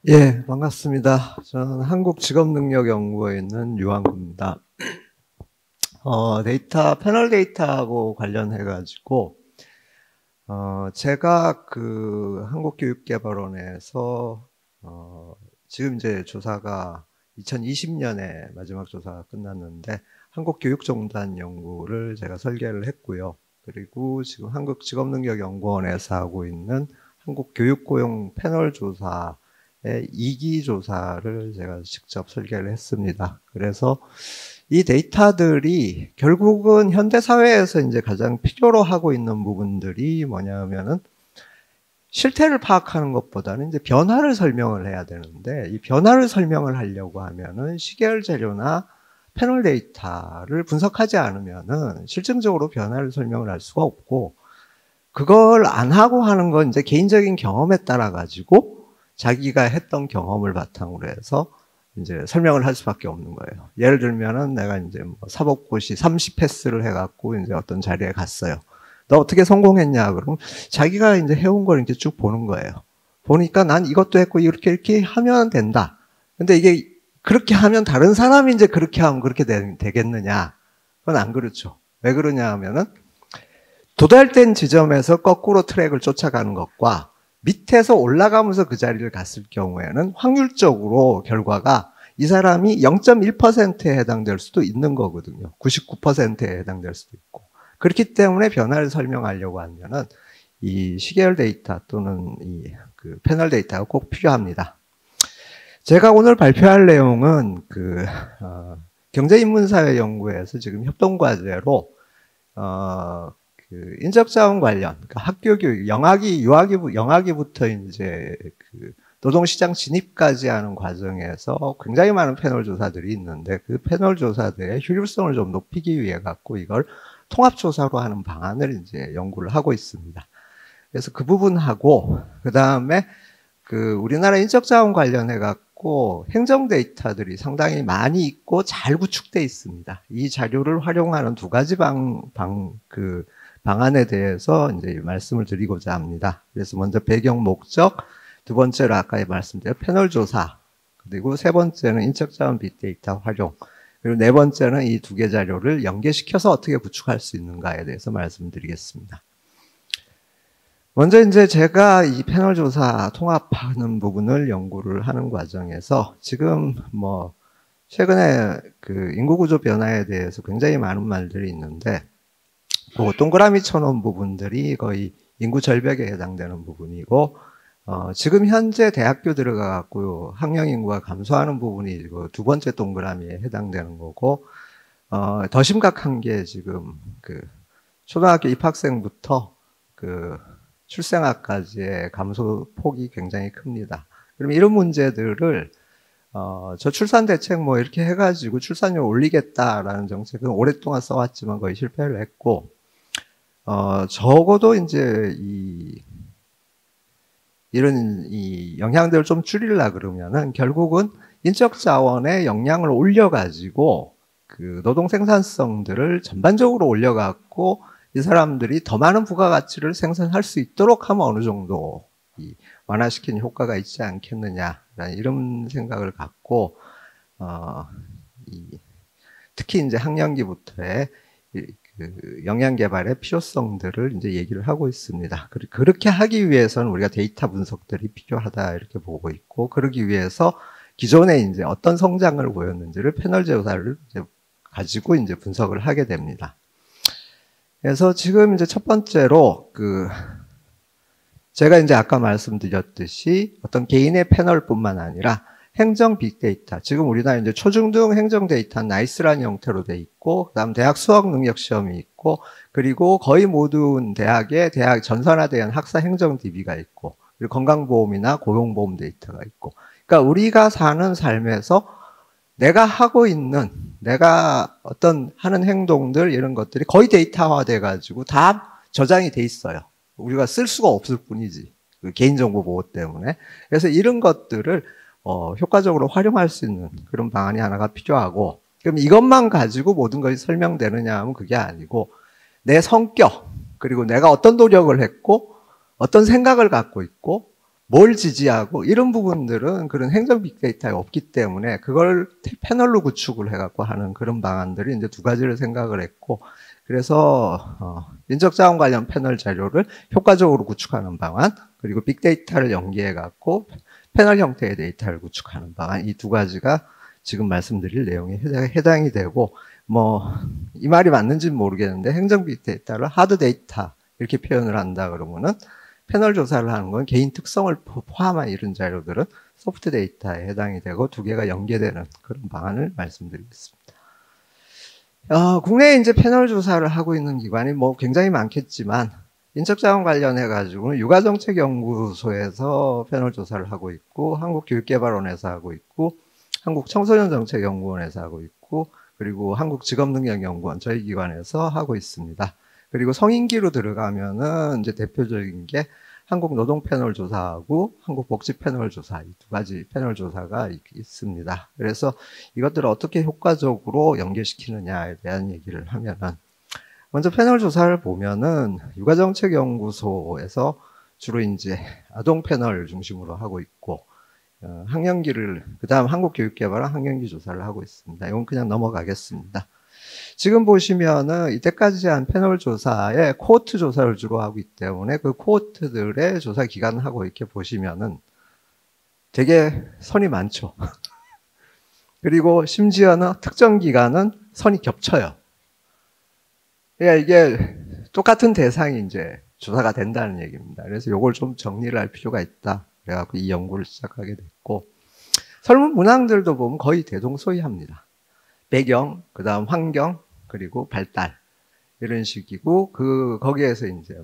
예, 반갑습니다. 저는 한국직업능력연구원에 있는 유한구입니다. 패널 데이터하고 관련해가지고, 제가 그 한국교육개발원에서, 지금 이제 조사가 2020년에 마지막 조사가 끝났는데, 한국교육정단 연구를 제가 설계를 했고요. 그리고 지금 한국직업능력연구원에서 하고 있는 한국교육고용 패널 조사 2기 조사를 제가 직접 설계를 했습니다. 그래서 이 데이터들이 결국은 현대사회에서 이제 가장 필요로 하고 있는 부분들이 뭐냐면은 실태를 파악하는 것보다는 이제 변화를 설명을 해야 되는데, 이 변화를 설명을 하려고 하면은 시계열 재료나 패널 데이터를 분석하지 않으면은 실증적으로 변화를 설명을 할 수가 없고, 그걸 안 하고 하는 건 이제 개인적인 경험에 따라 가지고 자기가 했던 경험을 바탕으로 해서 이제 설명을 할 수밖에 없는 거예요. 예를 들면은 내가 이제 뭐 사법고시 30패스를 해갖고 이제 어떤 자리에 갔어요. 너 어떻게 성공했냐? 그러면 자기가 이제 해온 걸 이렇게 쭉 보는 거예요. 보니까 난 이것도 했고 이렇게 하면 된다. 근데 이게 그렇게 하면 다른 사람이 이제 그렇게 하면 그렇게 되겠느냐? 그건 안 그렇죠. 왜 그러냐 하면은 도달된 지점에서 거꾸로 트랙을 쫓아가는 것과 밑에서 올라가면서 그 자리를 갔을 경우에는 확률적으로 결과가 이 사람이 0.1%에 해당될 수도 있는 거거든요. 99%에 해당될 수도 있고. 그렇기 때문에 변화를 설명하려고 하면은 이 시계열 데이터 또는 이 그 패널 데이터가 꼭 필요합니다. 제가 오늘 발표할 내용은 경제인문사회 연구에서 지금 협동과제로 인적자원 관련, 그러니까 학교 교육, 영아기부터 이제 노동시장 진입까지 하는 과정에서 굉장히 많은 패널 조사들이 있는데, 그 패널 조사들의 효율성을 좀 높이기 위해 갖고 이걸 통합조사로 하는 방안을 이제 연구를 하고 있습니다. 그래서 그 부분하고, 그 다음에 우리나라 인적자원 관련해 갖고 행정 데이터들이 상당히 많이 있고 잘 구축되어 있습니다. 이 자료를 활용하는 두 가지 방안에 대해서 이제 말씀을 드리고자 합니다. 그래서 먼저 배경 목적, 두 번째로 아까 말씀드린 패널 조사, 그리고 세 번째는 인적자원 빅데이터 활용, 그리고 네 번째는 이 두 개 자료를 연계시켜서 어떻게 구축할 수 있는가에 대해서 말씀드리겠습니다. 먼저 이제 제가 이 패널 조사 통합하는 부분을 연구를 하는 과정에서 지금 뭐 최근에 인구 구조 변화에 대해서 굉장히 많은 말들이 있는데, 동그라미 쳐놓은 부분들이 거의 인구 절벽에 해당되는 부분이고, 지금 현재 대학교 들어가갖고 학령 인구가 감소하는 부분이 두 번째 동그라미에 해당되는 거고, 더 심각한 게 지금 초등학교 입학생부터 출생아까지의 감소 폭이 굉장히 큽니다. 그럼 이런 문제들을 저 출산 대책 뭐 이렇게 해가지고 출산율 올리겠다라는 정책은 오랫동안 써왔지만 거의 실패를 했고, 적어도 이제 이런 영향들을 좀 줄이려 그러면은 결국은 인적 자원의 역량을 올려가지고 노동 생산성들을 전반적으로 올려갖고 이 사람들이 더 많은 부가가치를 생산할 수 있도록 하면 어느 정도 완화시키는 효과가 있지 않겠느냐라는 이런 생각을 갖고, 특히 이제 학령기부터의 역량 개발의 필요성들을 이제 얘기를 하고 있습니다. 그렇게 하기 위해서는 우리가 데이터 분석들이 필요하다 이렇게 보고 있고, 그러기 위해서 기존에 이제 어떤 성장을 보였는지를 패널 조사를 이제 가지고 이제 분석을 하게 됩니다. 그래서 지금 이제 첫 번째로 제가 이제 아까 말씀드렸듯이 어떤 개인의 패널뿐만 아니라 행정 빅데이터, 지금 우리나라 이제 초중등 행정 데이터는 나이스라는 형태로 돼 있고, 그다음 대학 수학 능력 시험이 있고, 그리고 거의 모든 대학에 대학 전산화된 학사 행정 DB가 있고, 그리고 건강보험이나 고용보험 데이터가 있고, 그러니까 우리가 사는 삶에서 내가 하고 있는, 내가 어떤 하는 행동들 이런 것들이 거의 데이터화 돼가지고 다 저장이 돼 있어요. 우리가 쓸 수가 없을 뿐이지, 개인정보 보호 때문에. 그래서 이런 것들을 효과적으로 활용할 수 있는 그런 방안이 하나가 필요하고, 그럼 이것만 가지고 모든 것이 설명되느냐 하면 그게 아니고, 내 성격, 그리고 내가 어떤 노력을 했고, 어떤 생각을 갖고 있고, 뭘 지지하고 이런 부분들은 그런 행정 빅데이터가 없기 때문에 그걸 패널로 구축을 해갖고 하는 그런 방안들이 이제 두 가지를 생각을 했고, 그래서 인적자원 관련 패널 자료를 효과적으로 구축하는 방안, 그리고 빅데이터를 연계해갖고 패널 형태의 데이터를 구축하는 방안, 이 두 가지가 지금 말씀드릴 내용에 해당이 되고, 뭐 이 말이 맞는지는 모르겠는데 행정 빅데이터를 하드 데이터 이렇게 표현을 한다 그러면은 패널 조사를 하는 건 개인 특성을 포함한 이런 자료들은 소프트 데이터에 해당이 되고 두 개가 연계되는 그런 방안을 말씀드리겠습니다. 국내에 이제 패널 조사를 하고 있는 기관이 뭐 굉장히 많겠지만, 인적자원 관련해 가지고는 육아정책연구소에서 패널 조사를 하고 있고, 한국교육개발원에서 하고 있고, 한국청소년정책연구원에서 하고 있고, 그리고 한국직업능력연구원 저희 기관에서 하고 있습니다. 그리고 성인기로 들어가면은 이제 대표적인 게 한국 노동 패널 조사하고 한국 복지 패널 조사, 이 두 가지 패널 조사가 있습니다. 그래서 이것들을 어떻게 효과적으로 연계시키느냐에 대한 얘기를 하면은, 먼저 패널 조사를 보면은 육아정책연구소에서 주로 이제 아동 패널 중심으로 하고 있고, 학령기를, 그 다음 한국교육개발원 학령기 조사를 하고 있습니다. 이건 그냥 넘어가겠습니다. 지금 보시면은 이때까지 한 패널 조사에 코호트 조사를 주로 하고 있기 때문에 그 코호트들의 조사 기간을 하고 이렇게 보시면은 되게 선이 많죠. 그리고 심지어는 특정 기간은 선이 겹쳐요. 그러니까 이게 똑같은 대상이 이제 조사가 된다는 얘기입니다. 그래서 이걸 좀 정리를 할 필요가 있다. 그래갖고 이 연구를 시작하게 됐고, 설문 문항들도 보면 거의 대동소이합니다. 배경, 그 다음 환경, 그리고 발달, 이런 식이고, 거기에서 이제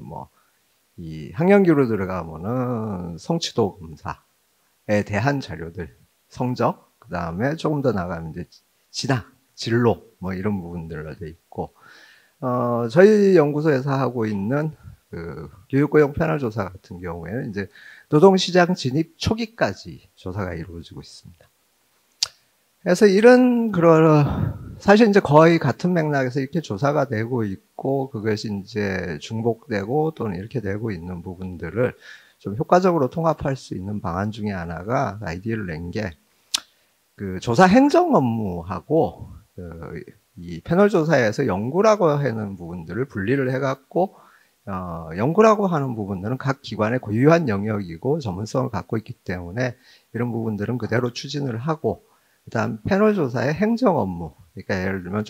이 학령기로 들어가면은 성취도 검사에 대한 자료들, 성적, 그 다음에 조금 더 나가면 이제 진학, 진로, 이런 부분들로 돼 있고, 저희 연구소에서 하고 있는 그 교육고용 패널 조사 같은 경우에는 이제 노동시장 진입 초기까지 조사가 이루어지고 있습니다. 그래서 사실 이제 거의 같은 맥락에서 이렇게 조사가 되고 있고, 그것이 이제 중복되고 또는 이렇게 되고 있는 부분들을 좀 효과적으로 통합할 수 있는 방안 중에 하나가 아이디어를 낸 게, 그 조사 행정 업무하고 이 패널 조사에서 연구라고 하는 부분들을 분리를 해갖고, 연구라고 하는 부분들은 각 기관의 고유한 영역이고 전문성을 갖고 있기 때문에 이런 부분들은 그대로 추진을 하고, 그다음 패널 조사의 행정 업무, 그러니까 예를 들면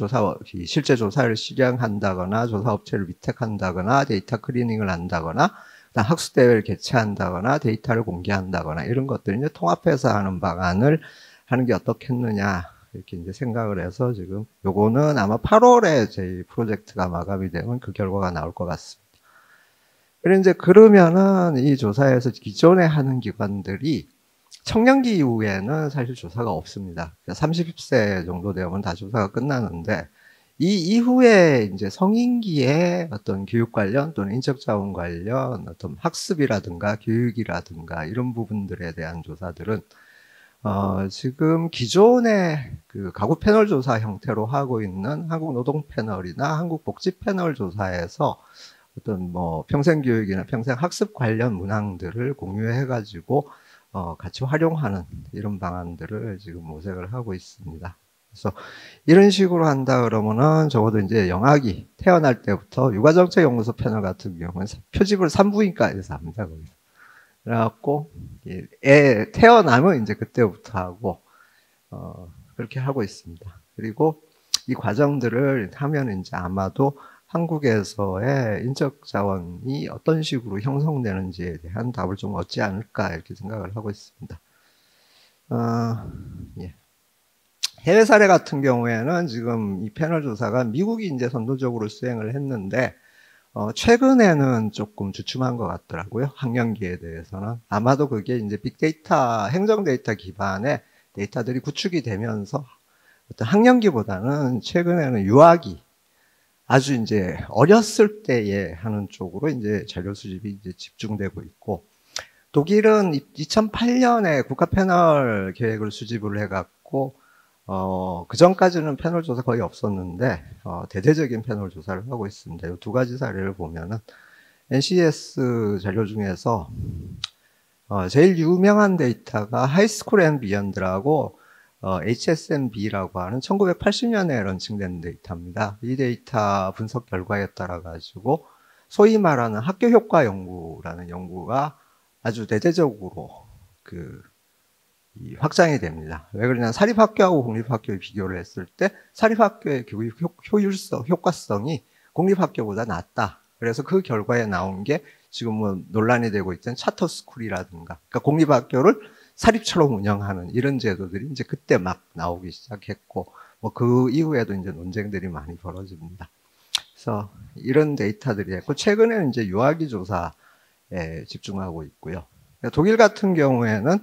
실제 조사를 실행한다거나 조사 업체를 위탁한다거나 데이터 클리닝을 한다거나 그다음 학술 대회를 개최한다거나 데이터를 공개한다거나 이런 것들을 이제 통합해서 하는 방안을 하는 게 어떻겠느냐, 이렇게 이제 생각을 해서 지금 요거는 아마 8월에 저희 프로젝트가 마감이 되면 그 결과가 나올 것 같습니다. 그리고 이제 그러면은 이 조사에서 기존에 하는 기관들이 청년기 이후에는 사실 조사가 없습니다. 30세 정도 되면 다 조사가 끝나는데, 이 이후에 이제 성인기에 어떤 교육 관련 또는 인적자원 관련 어떤 학습이라든가 교육이라든가 이런 부분들에 대한 조사들은 지금 기존의 그 가구 패널 조사 형태로 하고 있는 한국 노동 패널이나 한국 복지 패널 조사에서 어떤 평생교육이나 평생학습 관련 문항들을 공유해가지고 같이 활용하는 이런 방안들을 지금 모색을 하고 있습니다. 그래서 이런 식으로 한다 그러면은 적어도 이제 영아기 태어날 때부터 육아정책연구소 패널 같은 경우는 표집을 산부인과에서 합니다. 거기서. 그래갖고 애 태어나면 이제 그때부터 하고 그렇게 하고 있습니다. 그리고 이 과정들을 하면 이제 아마도 한국에서의 인적 자원이 어떤 식으로 형성되는지에 대한 답을 좀 얻지 않을까 이렇게 생각을 하고 있습니다. 예. 해외 사례 같은 경우에는 지금 이 패널 조사가 미국이 이제 선도적으로 수행을 했는데 최근에는 조금 주춤한 것 같더라고요. 학령기에 대해서는. 아마도 그게 이제 빅데이터, 행정 데이터 기반의 데이터들이 구축이 되면서 어떤 학령기보다는 최근에는 유아기, 아주 이제 어렸을 때에 하는 쪽으로 이제 자료 수집이 이제 집중되고 있고, 독일은 2008년에 국가 패널 계획을 수집을 해갖고, 그 전까지는 패널 조사 거의 없었는데, 대대적인 패널 조사를 하고 있습니다. 이 두 가지 사례를 보면은, NCS 자료 중에서, 제일 유명한 데이터가 하이스쿨 앤 비욘드라고 HSMB라고 하는 1980년에 런칭된 데이터입니다. 이 데이터 분석 결과에 따라 가지고 소위 말하는 학교 효과 연구라는 연구가 아주 대대적으로 확장이 됩니다. 왜 그러냐, 사립학교하고 공립학교의 비교를 했을 때 사립학교의 교육 효과성이 공립학교보다 낮다. 그래서 그 결과에 나온 게 지금 뭐 논란이 되고 있던 차터스쿨이라든가, 그러니까 공립학교를 사립처럼 운영하는 이런 제도들이 이제 그때 막 나오기 시작했고, 뭐 그 이후에도 이제 논쟁들이 많이 벌어집니다. 그래서 이런 데이터들이 있고, 최근에는 이제 유아기 조사에 집중하고 있고요. 독일 같은 경우에는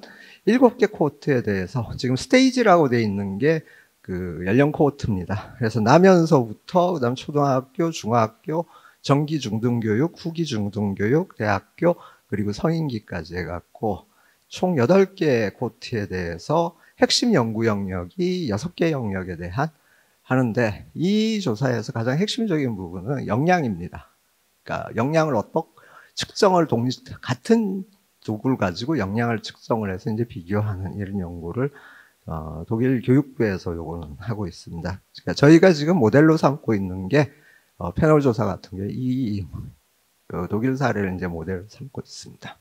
7개 코호트에 대해서 지금 스테이지라고 되어 있는 게 그 연령 코호트입니다. 그래서 나면서부터 그다음 초등학교, 중학교, 정기 중등교육, 후기 중등교육, 대학교, 그리고 성인기까지 해갖고 총 8개 코호트에 대해서 핵심 연구 영역이 6개 영역에 대한 하는데, 이 조사에서 가장 핵심적인 부분은 역량입니다. 그러니까 역량을 측정을 같은 도구를 가지고 역량을 측정을 해서 이제 비교하는 이런 연구를 독일 교육부에서 요거는 하고 있습니다. 그러니까 저희가 지금 모델로 삼고 있는 게 패널 조사 같은 게 이 독일 사례를 이제 모델로 삼고 있습니다.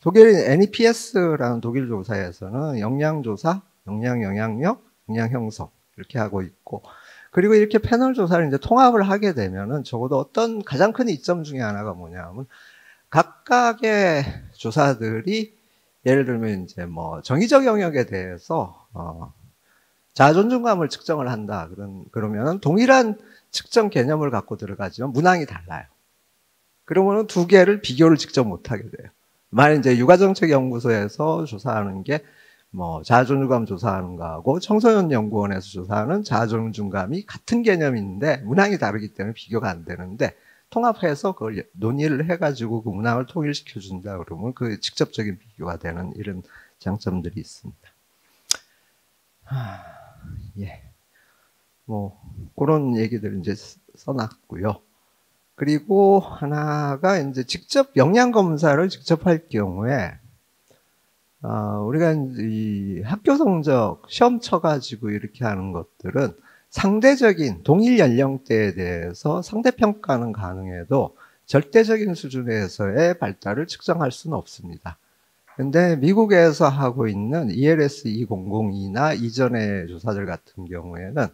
독일 NEPS라는 독일 조사에서는 역량 조사, 역량 영향력, 역량 형성 이렇게 하고 있고, 그리고 이렇게 패널 조사를 이제 통합을 하게 되면은 적어도 어떤 가장 큰 이점 중에 하나가 뭐냐면, 각각의 조사들이 예를 들면 이제 뭐 정의적 영역에 대해서 자존중감을 측정을 한다. 그러면은 동일한 측정 개념을 갖고 들어가지만 문항이 달라요. 그러면은 두 개를 비교를 직접 못 하게 돼요. 만약 이제 육아정책연구소에서 조사하는 게 뭐 자존중감 조사하는 거하고 청소년연구원에서 조사하는 자존중감이 같은 개념인데 문항이 다르기 때문에 비교가 안 되는데, 통합해서 그걸 논의를 해가지고 그 문항을 통일시켜 준다 그러면 그 직접적인 비교가 되는 이런 장점들이 있습니다. 예. 뭐 그런 얘기들 이제 써놨고요. 그리고 하나가 이제 직접 역량 검사를 직접 할 경우에 우리가 이 학교 성적 시험 쳐가지고 이렇게 하는 것들은 상대적인 동일 연령대에 대해서 상대평가는 가능해도 절대적인 수준에서의 발달을 측정할 수는 없습니다. 근데 미국에서 하고 있는 ELS 2002나 이전의 조사들 같은 경우에는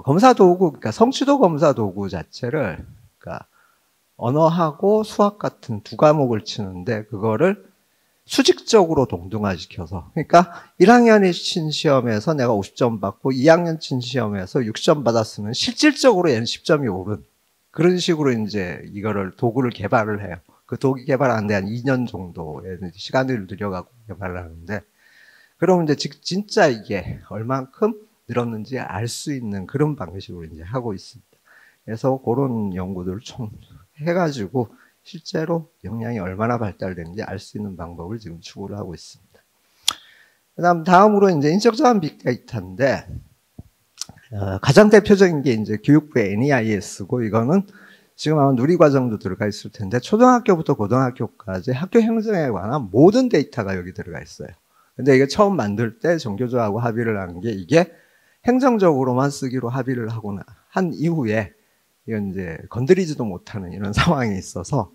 검사 도구, 그러니까 성취도 검사 도구 자체를, 그러니까 언어하고 수학 같은 두 과목을 치는데 그거를 수직적으로 동등화시켜서, 그러니까 1학년이 친 시험에서 내가 50점 받고 2학년 친 시험에서 60점 받았으면 실질적으로 얘는 10점이 오른, 그런 식으로 이제 이거를 도구를 개발을 해요. 그 도구 개발하는데 한 2년 정도의 시간을 들여가고 개발을 하는데, 그러면 이제 진짜 이게 얼만큼 늘었는지 알 수 있는 그런 방식으로 이제 하고 있습니다. 그래서 그런 연구들을 좀 해가지고 실제로 역량이 얼마나 발달되는지 알 수 있는 방법을 지금 추구를 하고 있습니다. 다음으로 이제 인적 자원 빅데이터인데, 가장 대표적인 게 이제 교육부의 NEIS고, 이거는 지금 아마 누리과정도 들어가 있을 텐데 초등학교부터 고등학교까지 학교 행정에 관한 모든 데이터가 여기 들어가 있어요. 근데 이게 처음 만들 때 정교조하고 합의를 한 게, 이게 행정적으로만 쓰기로 합의를 하고 한 이후에 이건 이제 건드리지도 못하는 이런 상황이 있어서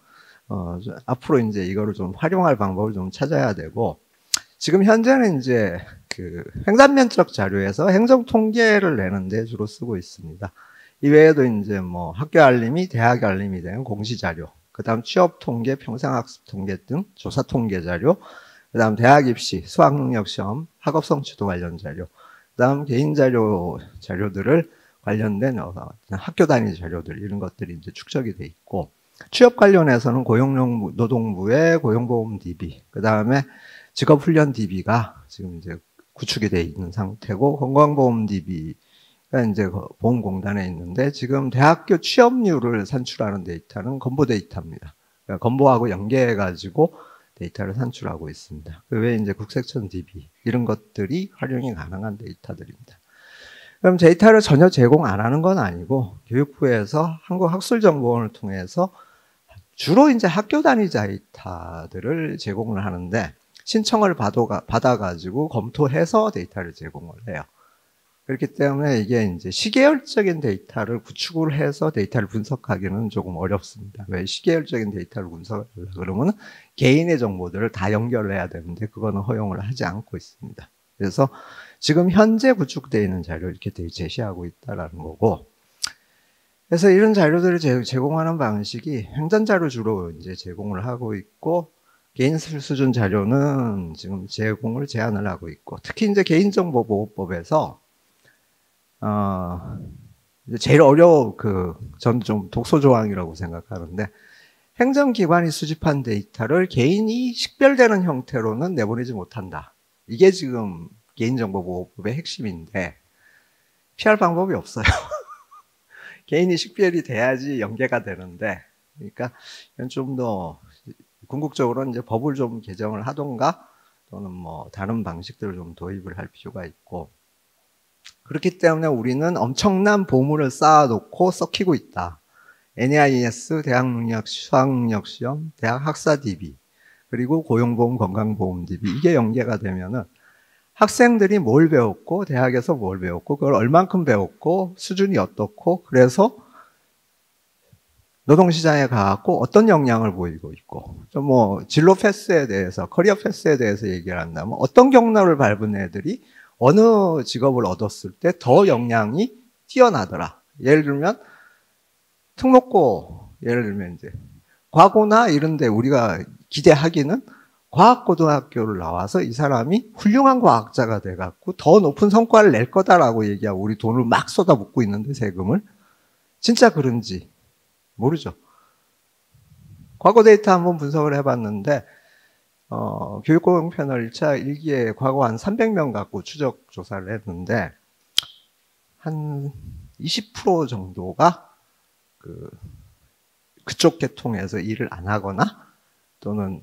앞으로 이제 이거를 좀 활용할 방법을 좀 찾아야 되고, 지금 현재는 이제 그 횡단면적 자료에서 행정 통계를 내는데 주로 쓰고 있습니다. 이외에도 이제 뭐 학교 알림이 대학 알림이 되는 공시 자료, 그다음 취업 통계, 평생학습 통계 등 조사 통계 자료, 그다음 대학 입시, 수학 능력 시험, 학업 성취도 관련 자료, 그다음 개인 자료들을 관련된 학교 단위 자료들, 이런 것들이 이제 축적이 돼 있고, 취업 관련해서는 고용노동부의 고용보험 DB, 그 다음에 직업훈련 DB가 지금 이제 구축이 돼 있는 상태고, 건강보험 DB가 이제 보험공단에 있는데, 지금 대학교 취업률을 산출하는 데이터는 건보 데이터입니다. 그러니까 건보하고 연계해가지고 데이터를 산출하고 있습니다. 그 외에 이제 국세청 DB, 이런 것들이 활용이 가능한 데이터들입니다. 그럼 데이터를 전혀 제공 안 하는 건 아니고, 교육부에서 한국학술정보원을 통해서 주로 이제 학교 단위 데이터들을 제공을 하는데 신청을 받아가지고 검토해서 데이터를 제공을 해요. 그렇기 때문에 이게 이제 시계열적인 데이터를 구축을 해서 데이터를 분석하기는 조금 어렵습니다. 왜 시계열적인 데이터를 분석하려고 그러면 개인의 정보들을 다 연결해야 되는데 그거는 허용을 하지 않고 있습니다. 그래서 지금 현재 구축되어 있는 자료를 이렇게 제시하고 있다라는 거고, 그래서 이런 자료들을 제공하는 방식이 행전자료 주로 이제 제공을 하고 있고, 개인 수준 자료는 지금 제공을 제한을 하고 있고, 특히 이제 개인정보보호법에서 제일 저는 좀 독소 조항이라고 생각하는데, 행정기관이 수집한 데이터를 개인이 식별되는 형태로는 내보내지 못한다. 이게 지금 개인정보보호법의 핵심인데, 피할 방법이 없어요. 개인이 식별이 돼야지 연계가 되는데, 그러니까 좀 더 궁극적으로는 이제 법을 좀 개정을 하던가, 또는 뭐 다른 방식들을 좀 도입을 할 필요가 있고, 그렇기 때문에 우리는 엄청난 보물을 쌓아놓고 썩히고 있다. NAIS, 대학능력, 수학능력시험, 대학 학사 DB, 그리고 고용보험, 건강보험 DB, 이게 연계가 되면은 학생들이 뭘 배웠고, 대학에서 뭘 배웠고, 그걸 얼만큼 배웠고, 수준이 어떻고, 그래서 노동시장에 가갖고 어떤 역량을 보이고 있고, 좀 뭐, 진로 패스에 대해서, 커리어 패스에 대해서 얘기를 한다면, 어떤 경로를 밟은 애들이 어느 직업을 얻었을 때 더 역량이 뛰어나더라. 예를 들면, 특목고, 예를 들면 이제, 과고나 이런데 우리가 기대하기는 과학고등학교를 나와서 이 사람이 훌륭한 과학자가 돼갖고 더 높은 성과를 낼 거다라고 얘기하고 우리 돈을 막 쏟아붓고 있는데, 세금을. 진짜 그런지 모르죠. 과거 데이터 한번 분석을 해봤는데, 교육고용 패널 1차 1기에 과거 한 300명 갖고 추적 조사를 했는데, 한 20% 정도가 그쪽 계통에서 일을 안 하거나 또는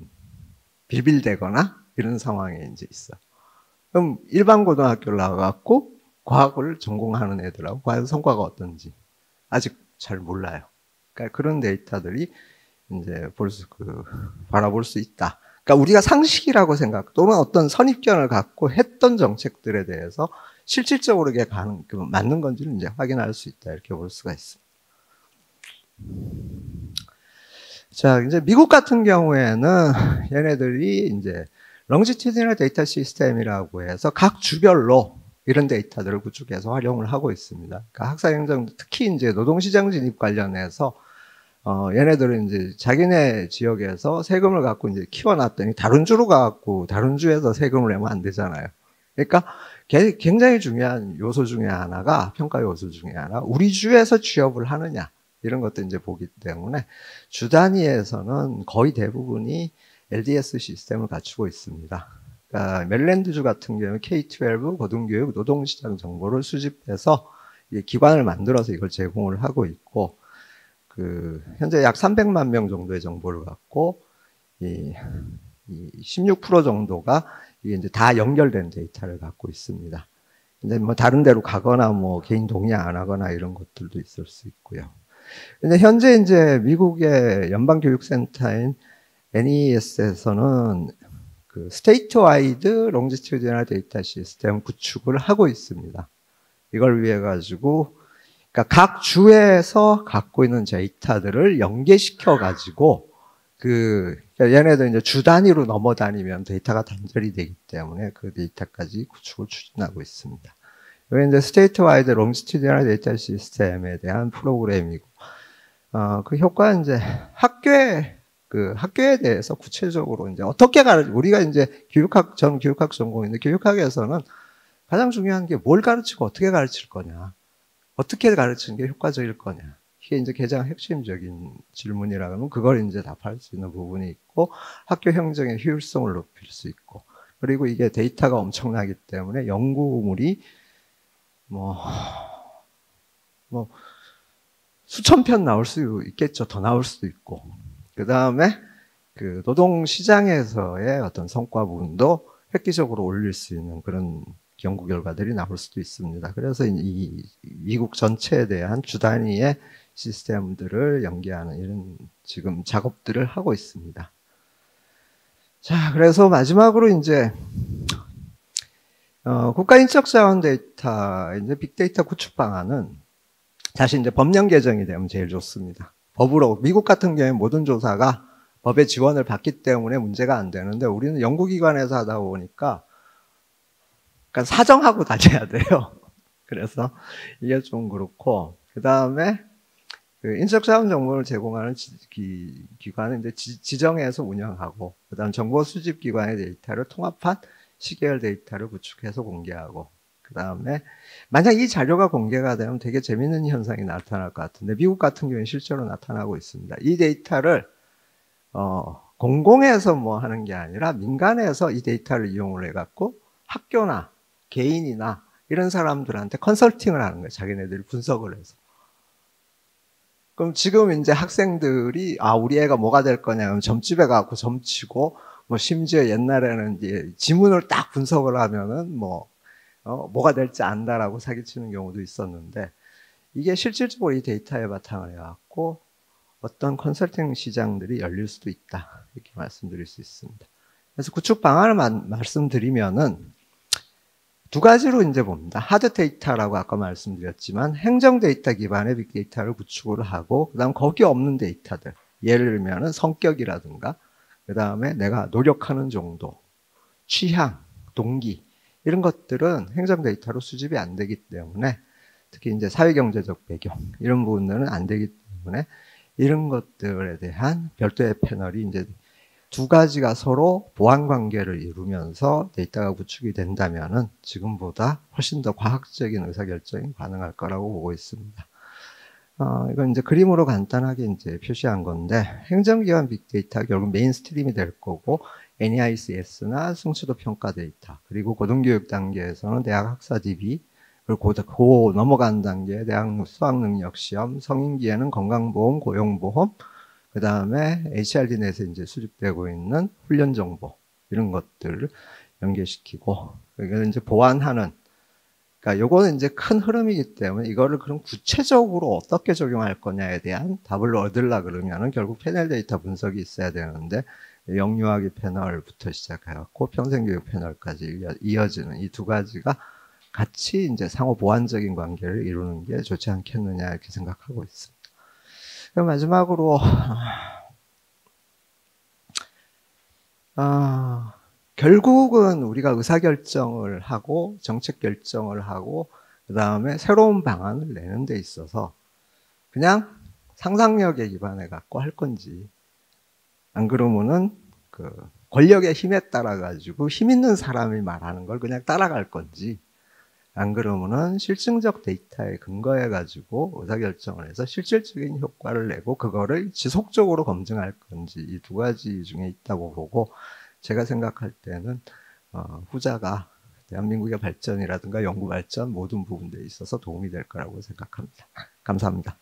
빌빌대거나 이런 상황에 이제 있어. 그럼 일반 고등학교를 나와갖고 과학을 전공하는 애들하고 과연 성과가 어떤지 아직 잘 몰라요. 그러니까 그런 데이터들이 이제 바라볼 수 있다. 그러니까 우리가 상식이라고 생각 또는 어떤 선입견을 갖고 했던 정책들에 대해서 실질적으로 이게 맞는 건지를 이제 확인할 수 있다. 이렇게 볼 수가 있습니다. 자, 이제 미국 같은 경우에는 얘네들이 이제 롱지튜디널 데이터 시스템이라고 해서 각 주별로 이런 데이터들을 구축해서 활용을 하고 있습니다. 그러니까 학사행정, 특히 이제 노동시장 진입 관련해서 얘네들은 이제 자기네 지역에서 세금을 갖고 이제 키워놨더니 다른 주로 가갖고 다른 주에서 세금을 내면 안 되잖아요. 그러니까 굉장히 중요한 요소 중에 하나가, 평가 요소 중에 하나, 우리 주에서 취업을 하느냐. 이런 것도 이제 보기 때문에 주 단위에서는 거의 대부분이 LDS 시스템을 갖추고 있습니다. 그러니까 메릴랜드주 같은 경우는 K-12 고등교육 노동시장 정보를 수집해서 기관을 만들어서 이걸 제공을 하고 있고, 현재 약 300만 명 정도의 정보를 갖고, 16% 정도가 이게 이제 다 연결된 데이터를 갖고 있습니다. 근데 뭐 다른 데로 가거나 뭐 개인 동의 안 하거나 이런 것들도 있을 수 있고요. 근데 현재 이제 미국의 연방교육센터인 NES에서는 스테이트 와이드 롱지튜디널 데이터 시스템 구축을 하고 있습니다. 이걸 위해 가지고, 그러니까 각 주에서 갖고 있는 데이터들을 연계시켜 가지고, 그러니까 얘네들 이제 주 단위로 넘어다니면 데이터가 단절이 되기 때문에 그 데이터까지 구축을 추진하고 있습니다. 이게 이제 스테이트 와이드 롱지튜디널 데이터 시스템에 대한 프로그램이고, 그 효과는 이제 학교에 대해서 구체적으로 이제 어떻게 우리가 이제 전 교육학 전공인데, 교육학에서는 가장 중요한 게 뭘 가르치고 어떻게 가르칠 거냐, 어떻게 가르치는 게 효과적일 거냐, 이게 이제 가장 핵심적인 질문이라면 그걸 이제 답할 수 있는 부분이 있고, 학교 행정의 효율성을 높일 수 있고, 그리고 이게 데이터가 엄청나기 때문에 연구물이 뭐 수천 편 나올 수 있겠죠. 더 나올 수도 있고. 그 다음에 노동 시장에서의 어떤 성과 부분도 획기적으로 올릴 수 있는 그런 연구 결과들이 나올 수도 있습니다. 그래서 이 미국 전체에 대한 주 단위의 시스템들을 연계하는 이런 지금 작업들을 하고 있습니다. 자, 그래서 마지막으로 이제 국가인적자원 데이터, 이제 빅데이터 구축 방안은 사실 이제 법령 개정이 되면 제일 좋습니다. 법으로, 미국 같은 경우에 모든 조사가 법의 지원을 받기 때문에 문제가 안 되는데 우리는 연구기관에서 하다 보니까 그러니까 사정하고 다녀야 돼요. 그래서 이게 좀 그렇고, 그 다음에 그 인적자원 정보를 제공하는 기관은 이제 지정해서 운영하고, 그 다음 정보 수집 기관의 데이터를 통합한 시계열 데이터를 구축해서 공개하고, 그 다음에 만약 이 자료가 공개가 되면 되게 재밌는 현상이 나타날 것 같은데 미국 같은 경우는 실제로 나타나고 있습니다. 이 데이터를 공공에서 뭐 하는 게 아니라 민간에서 이 데이터를 이용을 해갖고 학교나 개인이나 이런 사람들한테 컨설팅을 하는 거예요. 자기네들이 분석을 해서. 그럼 지금 이제 학생들이 우리 애가 뭐가 될 거냐면 점집에 가고 점치고 뭐 심지어 옛날에는 이제 지문을 딱 분석을 하면은 뭐가 될지 안다라고 사기치는 경우도 있었는데 이게 실질적으로 이 데이터에 바탕을 해갖고 어떤 컨설팅 시장들이 열릴 수도 있다. 이렇게 말씀드릴 수 있습니다. 그래서 구축 방안을 말씀드리면은 두 가지로 이제 봅니다. 하드 데이터라고 아까 말씀드렸지만 행정 데이터 기반의 빅데이터를 구축을 하고 그다음 거기 없는 데이터들. 예를 들면은 성격이라든가 그다음에 내가 노력하는 정도, 취향, 동기 이런 것들은 행정 데이터로 수집이 안 되기 때문에 특히 이제 사회경제적 배경 이런 부분들은 안 되기 때문에 이런 것들에 대한 별도의 패널이 이제 두 가지가 서로 보완 관계를 이루면서 데이터가 구축이 된다면은 지금보다 훨씬 더 과학적인 의사결정이 가능할 거라고 보고 있습니다. 이건 이제 그림으로 간단하게 이제 표시한 건데 행정기관 빅데이터 결국 메인스트림이 될 거고 NEICS나 성취도 평가 데이터 그리고 고등교육 단계에서는 대학 학사 DB 그리고 고 넘어간 단계에 대학 수학능력시험 성인기에는 건강보험, 고용보험 그 다음에 HRD넷에 이제 수집되고 있는 훈련 정보 이런 것들을 연계시키고 이거는 이제 보완하는 그러니까 요거는 이제 큰 흐름이기 때문에 이거를 그럼 구체적으로 어떻게 적용할 거냐에 대한 답을 얻으려 그러면은 결국 패널 데이터 분석이 있어야 되는데 영유아기 패널부터 시작해갖고 평생교육 패널까지 이어지는 이 두 가지가 같이 이제 상호 보완적인 관계를 이루는 게 좋지 않겠느냐 이렇게 생각하고 있습니다. 그럼 마지막으로 결국은 우리가 의사결정을 하고 정책 결정을 하고 그 다음에 새로운 방안을 내는 데 있어서 그냥 상상력에 기반해 갖고 할 건지 안 그러면은 그 권력의 힘에 따라 가지고 힘 있는 사람이 말하는 걸 그냥 따라갈 건지 안 그러면은 실증적 데이터에 근거해 가지고 의사결정을 해서 실질적인 효과를 내고 그거를 지속적으로 검증할 건지 이 두 가지 중에 있다고 보고 제가 생각할 때는 후자가 대한민국의 발전이라든가 연구 발전 모든 부분들에 있어서 도움이 될 거라고 생각합니다. 감사합니다.